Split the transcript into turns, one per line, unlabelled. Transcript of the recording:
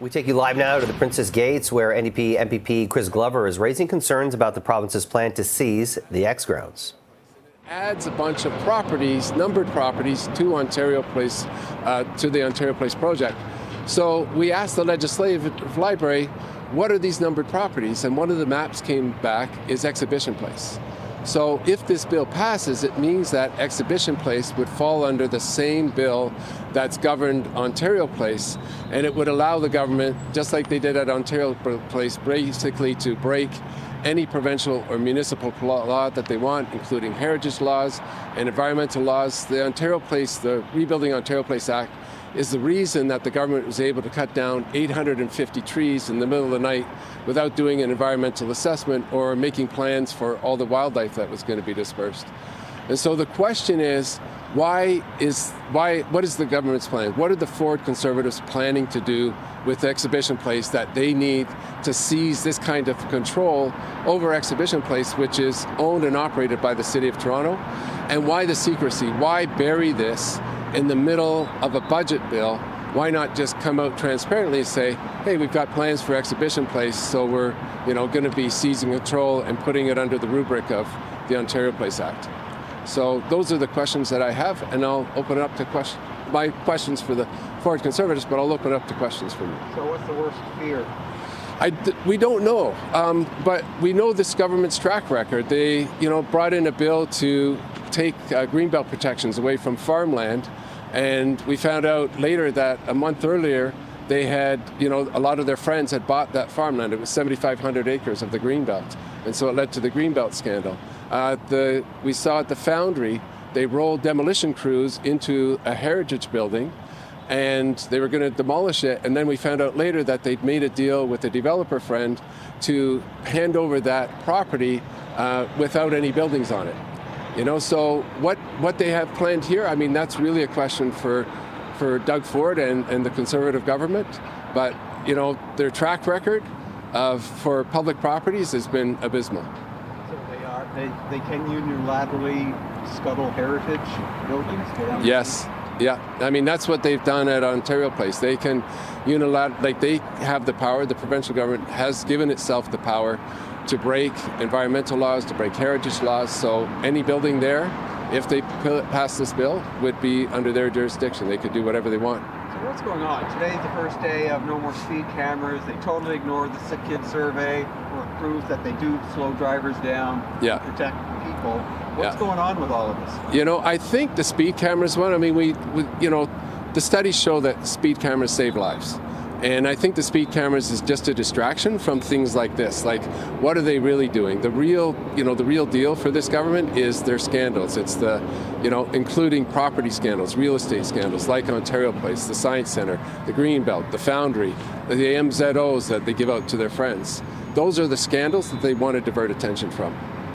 We take you live now to the Princess Gates, where NDP MPP Chris Glover is raising concerns about the province's plan to seize the X grounds.
Adds a bunch of properties, numbered properties, to the Ontario Place project. So we asked the Legislative Library, what are these numbered properties? And one of the maps came back is Exhibition Place. So if this bill passes, it means that Exhibition Place would fall under the same bill that's governed Ontario Place, and it would allow the government, just like they did at Ontario Place, basically to break any provincial or municipal law that they want, including heritage laws and environmental laws. The Rebuilding Ontario Place Act is the reason that the government was able to cut down 850 trees in the middle of the night without doing an environmental assessment or making plans for all the wildlife that was going to be dispersed. And so the question is, what is the government's plan? What are the Ford Conservatives planning to do with Exhibition Place that they need to seize this kind of control over Exhibition Place, which is owned and operated by the City of Toronto? And why the secrecy? Why bury this in the middle of a budget bill? Why not just come out transparently and say, hey, we've got plans for Exhibition Place, so we're going to be seizing control and putting it under the rubric of the Ontario Place Act. So those are the questions that I have, and I'll open it up to my questions for the Ford Conservatives, but I'll open it up to questions from you.
So what's the worst fear?
We don't know, but we know this government's track record. They brought in a bill to take greenbelt protections away from farmland, and we found out later that a month earlier they had, a lot of their friends had bought that farmland. It was 7,500 acres of the greenbelt, and so it led to the greenbelt scandal. We saw at the foundry, they rolled demolition crews into a heritage building, and they were going to demolish it, and then we found out later that they'd made a deal with a developer friend to hand over that property without any buildings on it. So what they have planned here, I mean, that's really a question for Doug Ford and the Conservative government. But, their track record for public properties has been abysmal.
So they can unilaterally scuttle heritage buildings?
Yes. Yeah. I mean, that's what they've done at Ontario Place. They can unilaterally, they have the power, the provincial government has given itself the power to break environmental laws, to break heritage laws. So any building there, if they pass this bill, would be under their jurisdiction. They could do whatever they want.
So what's going on? Today's the first day of no more speed cameras. They totally ignored the sick kid survey, where it proves that they do slow drivers down to protect people. What's going on with all of this?
I think the speed cameras one, I mean, the studies show that speed cameras save lives. And I think the speed cameras is just a distraction from things like this. Like, what are they really doing? The real deal for this government is their scandals. It's the, including property scandals, real estate scandals, like Ontario Place, the Science Centre, the Greenbelt, the Foundry, the MZOs that they give out to their friends. Those are the scandals that they want to divert attention from.